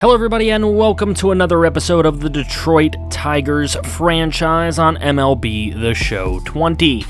Hello everybody and welcome to another episode of the Detroit Tigers franchise on MLB The Show 20.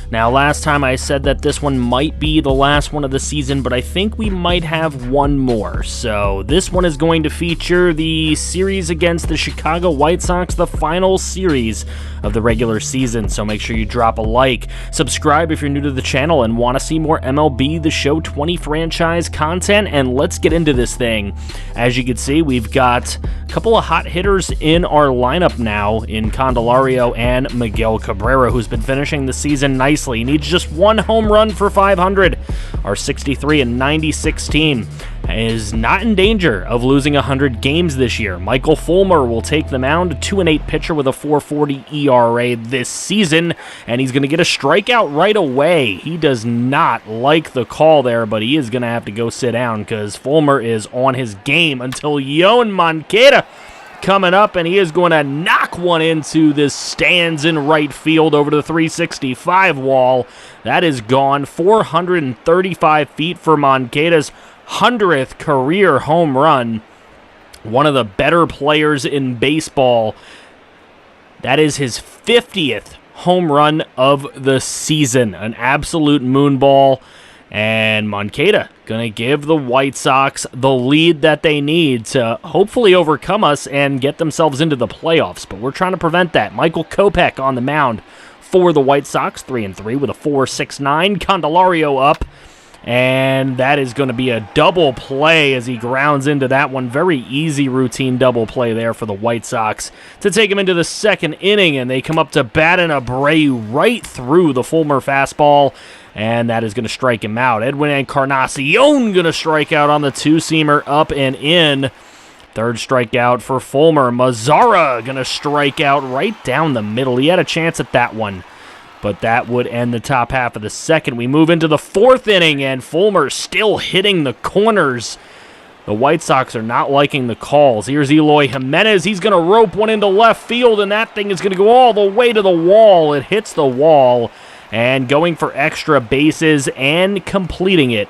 Now last time I said that this one might be the last one of the season, but I think we might have one more. So this one is going to feature the series against the Chicago White Sox, the final series of the regular season. So make sure you drop a like, subscribe if you're new to the channel and want to see more MLB The Show 20 franchise content, and let's get into this thing. As you can see, we've got a couple of hot hitters in our lineup now in Candelario and Miguel Cabrera, who's been finishing the season nicely. He needs just one home run for 500. Our 63-96 team is not in danger of losing 100 games this year. Michael Fulmer will take the mound, a 2-8 pitcher with a 4.40 ERA this season, and he's going to get a strikeout right away. He does not like the call there, but he is going to have to go sit down because Fulmer is on his game until Yoan Moncada coming up, and he is going to knock one into the stands in right field over to the 365 wall. That is gone 435 feet for Moncada's 100th career home run. One of the better players in baseball. That is his 50th home run of the season. An absolute moonball. And Moncada going to give the White Sox the lead that they need to hopefully overcome us and get themselves into the playoffs. But we're trying to prevent that. Michael Kopech on the mound for the White Sox, 3-3 with a 4.69. Candelario up. And that is going to be a double play as he grounds into that one. Very easy routine double play there for the White Sox to take him into the second inning. And they come up to bat in a Bray right through the Fulmer fastball. And that is going to strike him out. Edwin Encarnacion going to strike out on the two-seamer up and in. Third strikeout for Fulmer. Mazara going to strike out right down the middle. He had a chance at that one, but that would end the top half of the second. We move into the fourth inning, and Fulmer still hitting the corners. The White Sox are not liking the calls. Here's Eloy Jimenez. He's going to rope one into left field, and that thing is going to go all the way to the wall. It hits the wall, and going for extra bases and completing it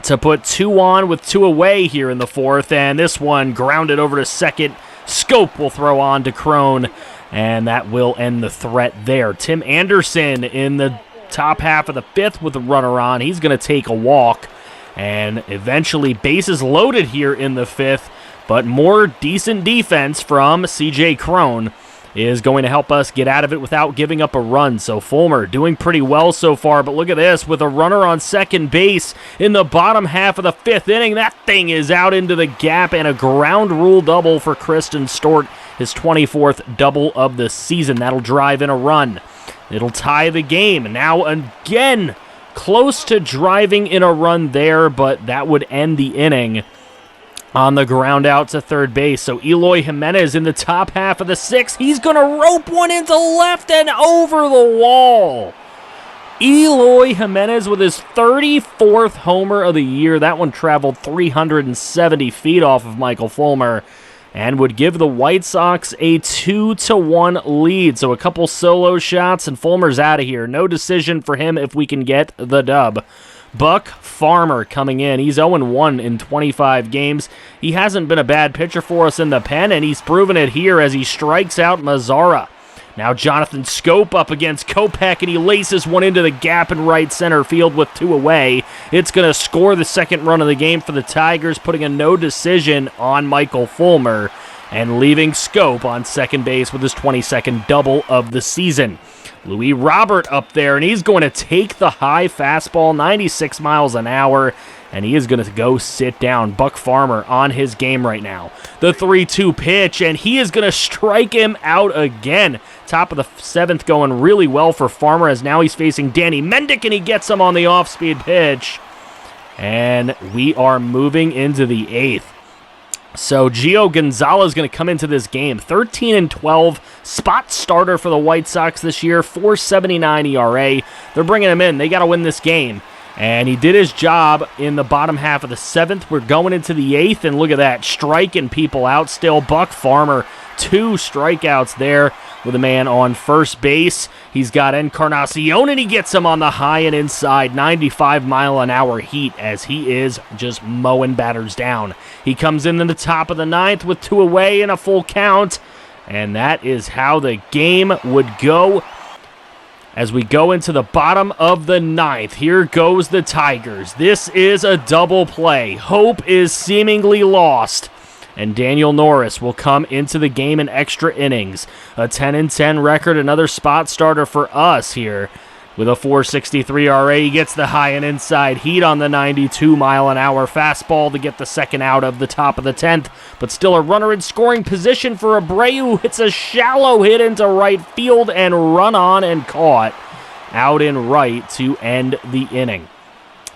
to put 2 on with 2 away here in the fourth, and this one grounded over to second. Scope will throw on to Crone, and that will end the threat there. Tim Anderson in the top half of the fifth with a runner on. He's going to take a walk, and eventually bases loaded here in the fifth, but more decent defense from CJ Crone is going to help us get out of it without giving up a run. So Fulmer doing pretty well so far, but look at this, with a runner on second base in the bottom half of the fifth inning. That thing is out into the gap, and a ground rule double for Kristen Stewart, his 24th double of the season. That'll drive in a run. It'll tie the game. Now again, close to driving in a run there, but that would end the inning on the ground out to third base. So Eloy Jimenez in the top half of the sixth. He's going to rope one into left and over the wall. Eloy Jimenez with his 34th homer of the year. That one traveled 370 feet off of Michael Fulmer and would give the White Sox a 2-1 lead. So a couple solo shots and Fulmer's out of here. No decision for him if we can get the dub. Buck Farmer coming in. He's 0-1 in 25 games. He hasn't been a bad pitcher for us in the pen, and he's proven it here as he strikes out Mazara. Now Jonathan Scope up against Kopech, and he laces one into the gap in right center field with 2 away. It's going to score the second run of the game for the Tigers, putting a no decision on Michael Fulmer and leaving Scope on second base with his 22nd double of the season. Louis Robert up there, and he's going to take the high fastball, 96 miles an hour, and he is going to go sit down. Buck Farmer on his game right now. The 3-2 pitch, and he is going to strike him out again. Top of the seventh going really well for Farmer, as now he's facing Danny Mendick, and he gets him on the off-speed pitch. And we are moving into the eighth. So Gio Gonzalez is going to come into this game. 13-12, spot starter for the White Sox this year, 4.79 ERA. They're bringing him in. They got to win this game. And he did his job in the bottom half of the 7th. We're going into the 8th, and look at that, striking people out still. Buck Farmer, 2 strikeouts there with a man on first base. He's got Encarnacion, and he gets him on the high and inside 95-mile-an-hour heat as he is just mowing batters down. He comes in the top of the 9th with 2 away and a full count, and that is how the game would go. As we go into the bottom of the 9th, here goes the Tigers. This is a double play. Hope is seemingly lost, and Daniel Norris will come into the game in extra innings. A 10-10 record, another spot starter for us here. With a 4.63 RA, he gets the high and inside heat on the 92-mile-an-hour fastball to get the second out of the top of the 10th, but still a runner in scoring position for Abreu. Hits a shallow hit into right field and run on and caught out in right to end the inning.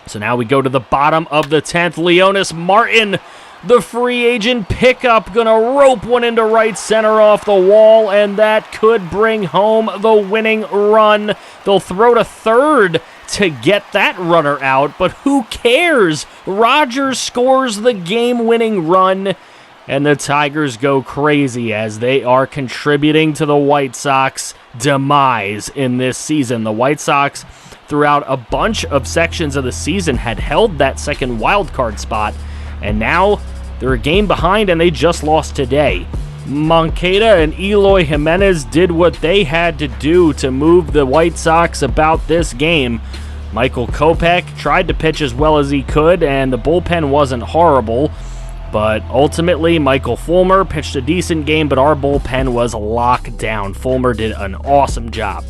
So now we go to the bottom of the 10th. Leonis Martin, the free agent pickup, gonna rope one into right center off the wall, and that could bring home the winning run. They'll throw to third to get that runner out, but who cares? Rogers scores the game-winning run, and the Tigers go crazy as they are contributing to the White Sox demise in this season. The White Sox, throughout a bunch of sections of the season, had held that second wild card spot, and now they're a game behind, and they just lost today. Moncada and Eloy Jimenez did what they had to do to move the White Sox about this game. Michael Kopech tried to pitch as well as he could, and the bullpen wasn't horrible. But ultimately, Michael Fulmer pitched a decent game, but our bullpen was locked down. Fulmer did an awesome job.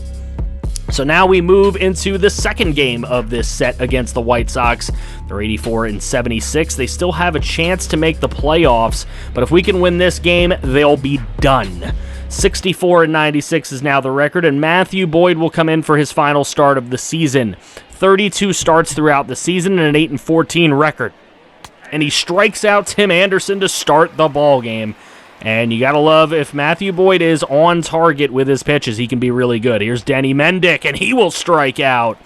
So now we move into the second game of this set against the White Sox. They're 84-76. They still have a chance to make the playoffs, but if we can win this game, they'll be done. 64-96 is now the record, and Matthew Boyd will come in for his final start of the season. 32 starts throughout the season and an 8-14 record. And he strikes out Tim Anderson to start the ball game. And you got to love, if Matthew Boyd is on target with his pitches, he can be really good. Here's Denny Mendick, and he will strike out.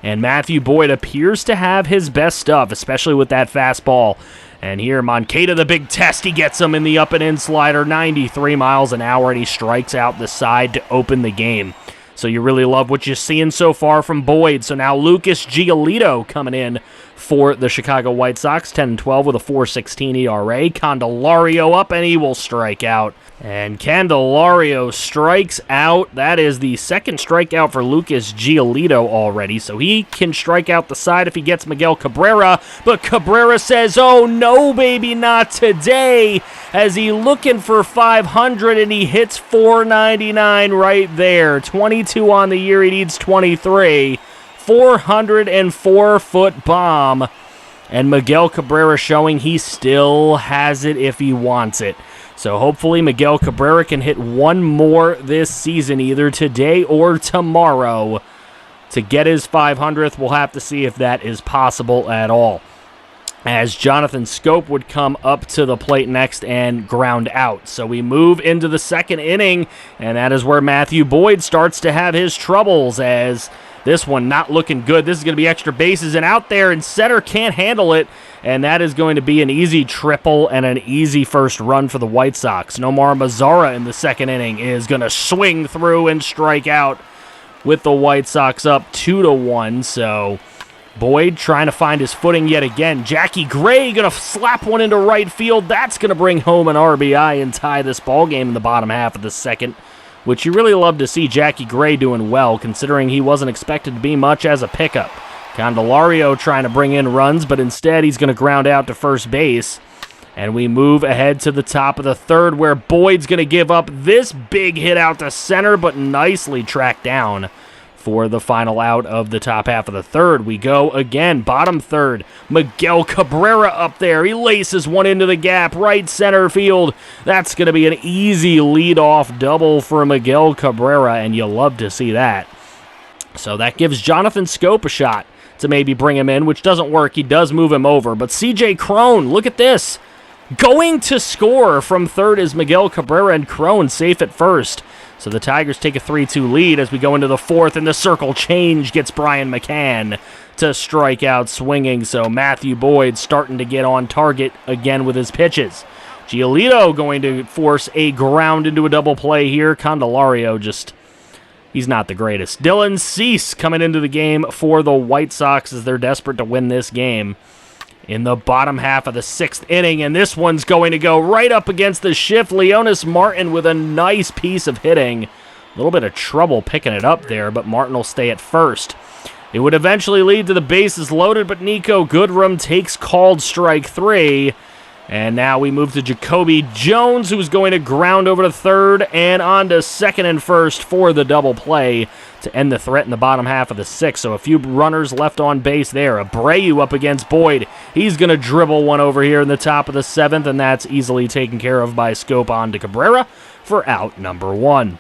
And Matthew Boyd appears to have his best stuff, especially with that fastball. And here, Moncada, the big test, he gets him in the up and in slider, 93 miles an hour, and he strikes out the side to open the game. So you really love what you're seeing so far from Boyd. So now Lucas Giolito coming in for the Chicago White Sox, 10-12 with a 4.16 ERA. Candelario up, and he will strike out. And Candelario strikes out. That is the second strikeout for Lucas Giolito already, so he can strike out the side if he gets Miguel Cabrera. But Cabrera says, oh no, baby, not today, as he looking for 500, and he hits 499 right there. 22 on the year, he needs 23. 404-foot bomb, and Miguel Cabrera showing he still has it if he wants it. So hopefully Miguel Cabrera can hit one more this season, either today or tomorrow, to get his 500th. We'll have to see if that is possible at all, as Jonathan Scope would come up to the plate next and ground out. So we move into the second inning, and that is where Matthew Boyd starts to have his troubles, as this one not looking good. This is going to be extra bases, and out there, and center can't handle it, and that is going to be an easy triple and an easy first run for the White Sox. Nomar Mazara in the second inning is going to swing through and strike out with the White Sox up 2-1. So Boyd trying to find his footing yet again. Jackie Gray going to slap one into right field. That's going to bring home an RBI and tie this ball game in the bottom half of the second, which you really love to see Jackie Gray doing well, considering he wasn't expected to be much as a pickup. Candelario trying to bring in runs, but instead he's going to ground out to first base. And we move ahead to the top of the third, where Boyd's going to give up this big hit out to center, but nicely tracked down for the final out of the top half of the third. We go again, bottom third. Miguel Cabrera up there. He laces one into the gap, right center field. That's going to be an easy leadoff double for Miguel Cabrera, and you love to see that. So that gives Jonathan Scope a shot to maybe bring him in, which doesn't work. He does move him over. But CJ Cron, look at this. Going to score from third is Miguel Cabrera, and Cron safe at first. So the Tigers take a 3-2 lead as we go into the fourth, and the circle change gets Brian McCann to strike out swinging. So Matthew Boyd starting to get on target again with his pitches. Giolito going to force a ground into a double play here. Candelario he's not the greatest. Dylan Cease coming into the game for the White Sox as they're desperate to win this game in the bottom half of the sixth inning, and this one's going to go right up against the shift. Leonis Martin with a nice piece of hitting. A little bit of trouble picking it up there, but Martin will stay at first. It would eventually lead to the bases loaded, but Nico Goodrum takes called strike 3. And now we move to Jacoby Jones, who's going to ground over to third and on to second and first for the double play to end the threat in the bottom half of the sixth. So a few runners left on base there. Abreu up against Boyd. He's going to dribble one over here in the top of the seventh, and that's easily taken care of by Scope on to Cabrera for out number 1.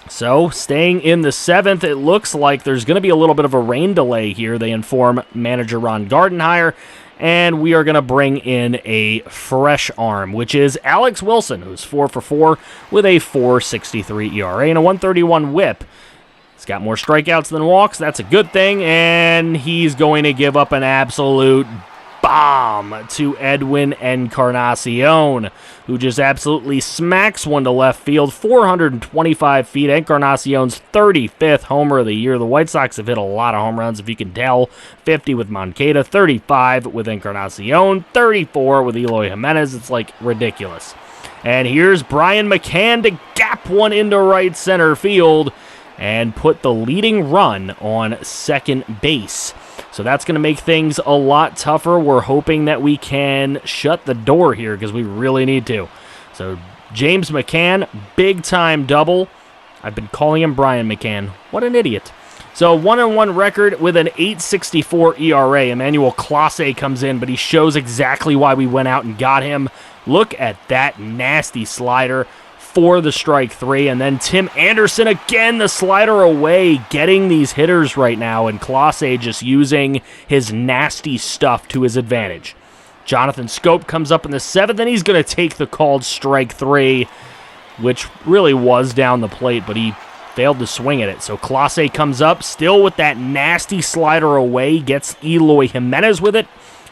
So, staying in the seventh, it looks like there's going to be a little bit of a rain delay here. They inform manager Ron Gardenhire, and we are going to bring in a fresh arm, which is Alex Wilson, who's 4 for 4 with a 4.63 ERA and a 131 whip. He's got more strikeouts than walks. That's a good thing, and he's going to give up an absolute bomb to Edwin Encarnacion, who just absolutely smacks one to left field, 425 feet. Encarnacion's 35th homer of the year. The White Sox have hit a lot of home runs, if you can tell. 50 with Moncada, 35 with Encarnacion, 34 with Eloy Jimenez. It's like ridiculous. And here's Brian McCann to gap one into right center field and put the leading run on second base. So that's going to make things a lot tougher. We're hoping that we can shut the door here because we really need to. So James McCann, big-time double. I've been calling him Brian McCann. What an idiot. So 1-1 record with an 8.64 ERA. Emmanuel Clase comes in, but he shows exactly why we went out and got him. Look at that nasty slider for the strike 3, and then Tim Anderson again, the slider away, getting these hitters right now, and Clase just using his nasty stuff to his advantage. Jonathan Scope comes up in the 7th, and he's going to take the called strike 3, which really was down the plate, but he failed to swing at it. So Clase comes up, still with that nasty slider away, gets Eloy Jimenez with it,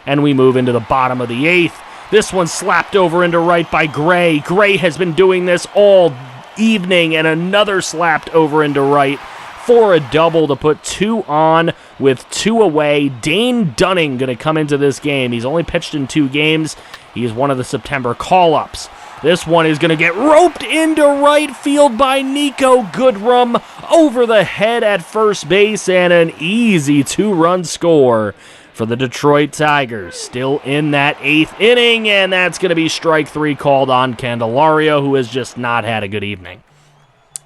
and we move into the bottom of the 8th. This one slapped over into right by Gray. Gray has been doing this all evening, and another slapped over into right for a double to put 2 on with 2 away. Dane Dunning going to come into this game. He's only pitched in 2 games. He is one of the September call-ups. This one is going to get roped into right field by Nico Goodrum over the head at first base, and an easy 2-run score for the Detroit Tigers. Still in that 8th inning, and that's going to be strike 3 called on Candelario, who has just not had a good evening.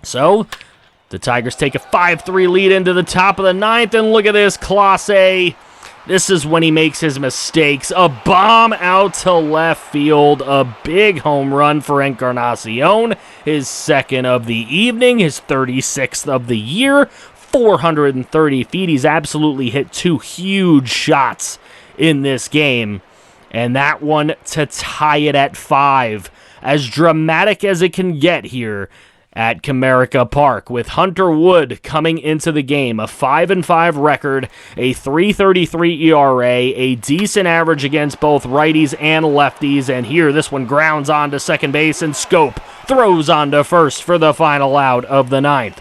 So, the Tigers take a 5-3 lead into the top of the 9th, and look at this, Clase. This is when he makes his mistakes. A bomb out to left field, a big home run for Encarnacion, his 2nd of the evening, his 36th of the year. 430 feet. He's absolutely hit 2 huge shots in this game. And that one to tie it at 5. As dramatic as it can get here at Comerica Park, with Hunter Wood coming into the game. A 5-5 record, a 3.33 ERA, a decent average against both righties and lefties. And here, this one grounds onto second base, and Scope throws onto first for the final out of the 9th.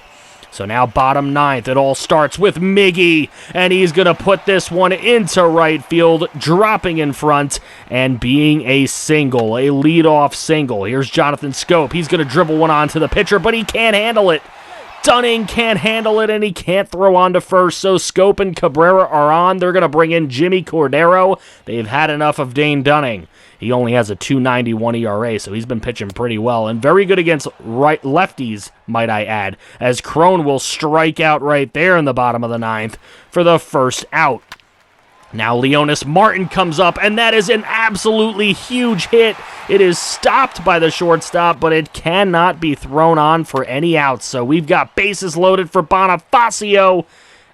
So now bottom 9th, it all starts with Miggy, and he's going to put this one into right field, dropping in front and being a single, a leadoff single. Here's Jonathan Scope. He's going to dribble one onto the pitcher, but he can't handle it. Dunning can't handle it, and he can't throw on to first, so Scope and Cabrera are on. They're going to bring in Jimmy Cordero. They've had enough of Dane Dunning. He only has a 2.91 ERA, so he's been pitching pretty well, and very good against lefties, might I add, as Crone will strike out right there in the bottom of the 9th for the first out. Now Leonis Martin comes up, and that is an absolutely huge hit. It is stopped by the shortstop, but it cannot be thrown on for any outs. So we've got bases loaded for Bonifacio,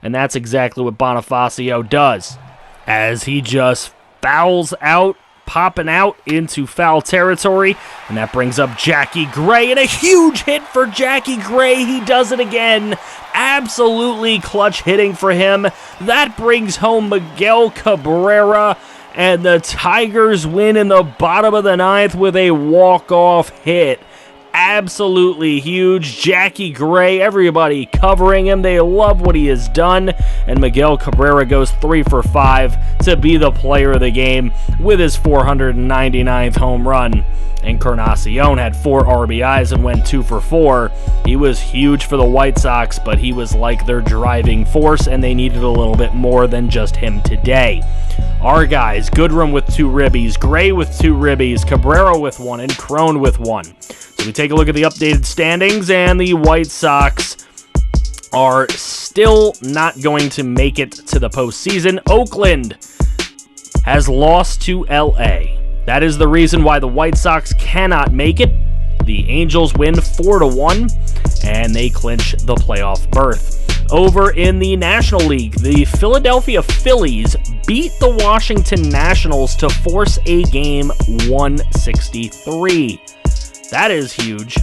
and that's exactly what Bonifacio does, as he just fouls out popping out into foul territory, and that brings up Jackie Gray, and a huge hit for Jackie Gray. He does it again. Absolutely clutch hitting for him. That brings home Miguel Cabrera, and the Tigers win in the bottom of the ninth with a walk-off hit. Absolutely huge. Jackie Gray, everybody covering him. They love what he has done. And Miguel Cabrera goes 3 for 5 to be the player of the game with his 499th home run. Encarnacion had 4 RBIs and went 2 for 4. He was huge for the White Sox, but he was like their driving force, and they needed a little bit more than just him today. Our guys, Goodrum with 2 ribbies, Gray with 2 ribbies, Cabrera with 1, and Crone with 1. So we take a look at the updated standings, and the White Sox are still not going to make it to the postseason. Oakland has lost to LA. That is the reason why the White Sox cannot make it. The Angels win 4-1, and they clinch the playoff berth. Over in the National League, the Philadelphia Phillies beat the Washington Nationals to force a game 163. That is huge.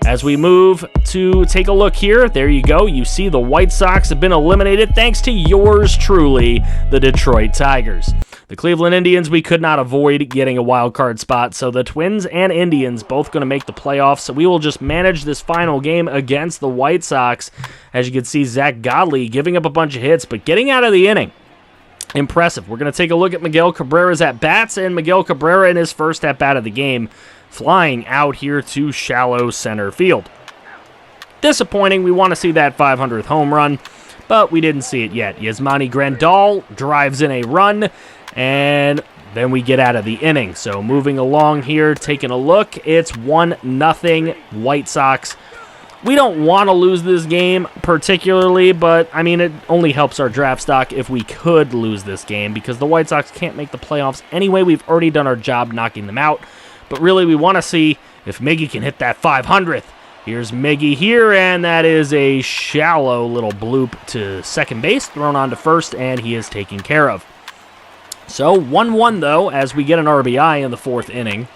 As we move to take a look here, there you go. You see the White Sox have been eliminated thanks to yours truly, the Detroit Tigers. The Cleveland Indians, we could not avoid getting a wild card spot, so the Twins and Indians both going to make the playoffs, so we will just manage this final game against the White Sox. As you can see, Zach Godley giving up a bunch of hits, but getting out of the inning. Impressive. We're going to take a look at Miguel Cabrera's at-bats, and Miguel Cabrera in his first at-bat of the game, flying out here to shallow center field. Disappointing. We want to see that 500th home run, but we didn't see it yet. Yasmani Grandal drives in a run, and then we get out of the inning. So moving along here, taking a look, it's 1-0 White Sox. We don't want to lose this game particularly, but, I mean, it only helps our draft stock if we could lose this game because the White Sox can't make the playoffs anyway. We've already done our job knocking them out, but really we want to see if Miggy can hit that 500th. Here's Miggy here, and that is a shallow little bloop to second base, thrown on to first, and he is taken care of. So 1-1, though, as we get an RBI in the 4th inning.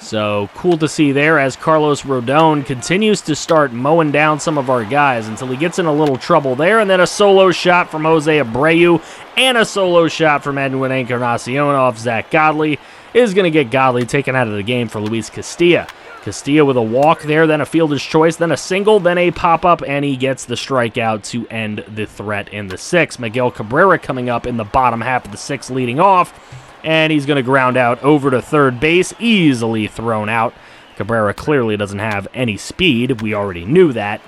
So cool to see there as Carlos Rodon continues to start mowing down some of our guys until he gets in a little trouble there, and then a solo shot from Jose Abreu and a solo shot from Edwin Encarnacion off Zach Godley is going to get Godley taken out of the game for Luis Castilla. Castilla with a walk there, then a fielder's choice, then a single, then a pop-up, and he gets the strikeout to end the threat in the 6th. Miguel Cabrera coming up in the bottom half of the 6th leading off, and he's going to ground out over to third base, easily thrown out. Cabrera clearly doesn't have any speed. We already knew that.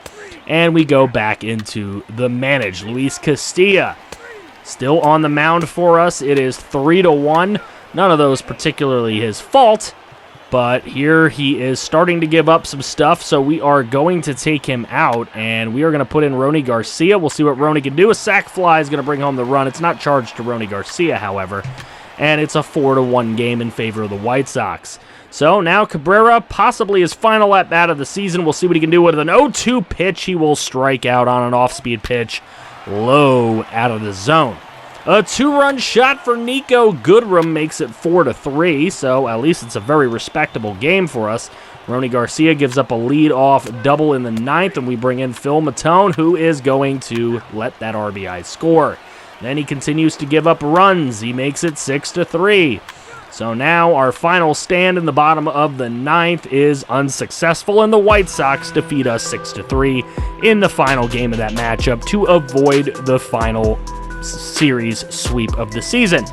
And we go back into the manage. Luis Castilla still on the mound for us. It is 3-1. None of those particularly his fault. But here he is starting to give up some stuff, so we are going to take him out, and we are going to put in Rony Garcia. We'll see what Rony can do. A sac fly is going to bring home the run. It's not charged to Rony Garcia, however, and it's a 4-1 game in favor of the White Sox. So now Cabrera, possibly his final at-bat of the season. We'll see what he can do with an 0-2 pitch. He will strike out on an off-speed pitch, low out of the zone. A 2-run shot for Nico Goodrum makes it 4-3, so at least it's a very respectable game for us. Rony Garcia gives up a lead-off double in the 9th, and we bring in Phil Matone, who is going to let that RBI score. Then he continues to give up runs. He makes it 6-3. So now our final stand in the bottom of the 9th is unsuccessful, and the White Sox defeat us 6-3 in the final game of that matchup to avoid the final series sweep of the season.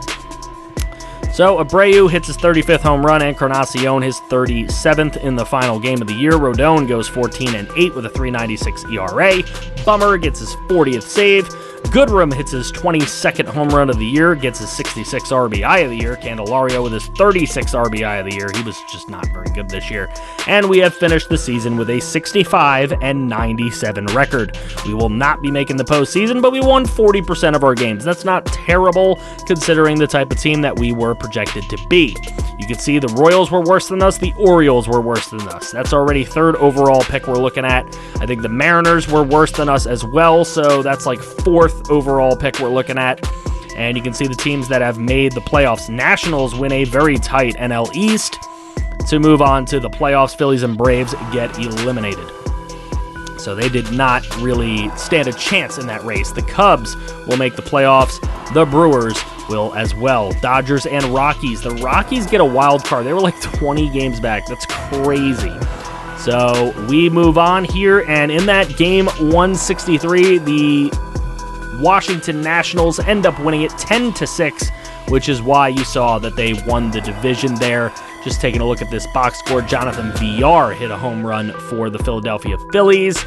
So Abreu hits his 35th home run, Encarnacion his 37th in the final game of the year. Rodon goes 14-8 with a 3.96 ERA. Bummer gets his 40th save. Goodrum hits his 22nd home run of the year, gets his 66 RBI of the year. Candelario with his 36 RBI of the year. He was just not very good this year. And we have finished the season with a 65-97 record. We will not be making the postseason, but we won 40% of our games. That's not terrible considering the type of team that we were projected to be. You can see the Royals were worse than us, the Orioles were worse than us. That's already 3rd overall pick we're looking at. I think the Mariners were worse than us as well, so that's like 4th overall pick we're looking at. And you can see the teams that have made the playoffs. Nationals win a very tight NL East. To move on to the playoffs, Phillies and Braves get eliminated. So they did not really stand a chance in that race. The Cubs will make the playoffs. The Brewers will as well. Dodgers and Rockies. The Rockies get a wild card. They were like 20 games back. That's crazy. So we move on here, and in that game 163, the Washington Nationals end up winning it 10-6, which is why you saw that they won the division there. Just taking a look at this box score, Jonathan VR hit a home run for the Philadelphia Phillies.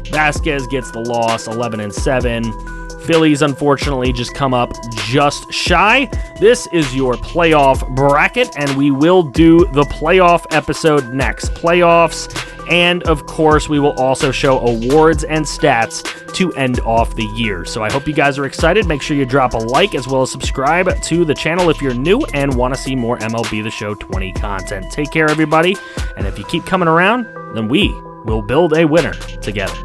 Vasquez gets the loss, 11-7. Phillies, unfortunately, just come up just shy. This is your playoff bracket, and we will do the playoff episode next. Playoffs, and of course, we will also show awards and stats to end off the year. So I hope you guys are excited. Make sure you drop a like as well as subscribe to the channel if you're new and want to see more MLB The Show 20 content. Take care, everybody, and if you keep coming around, then we will build a winner together.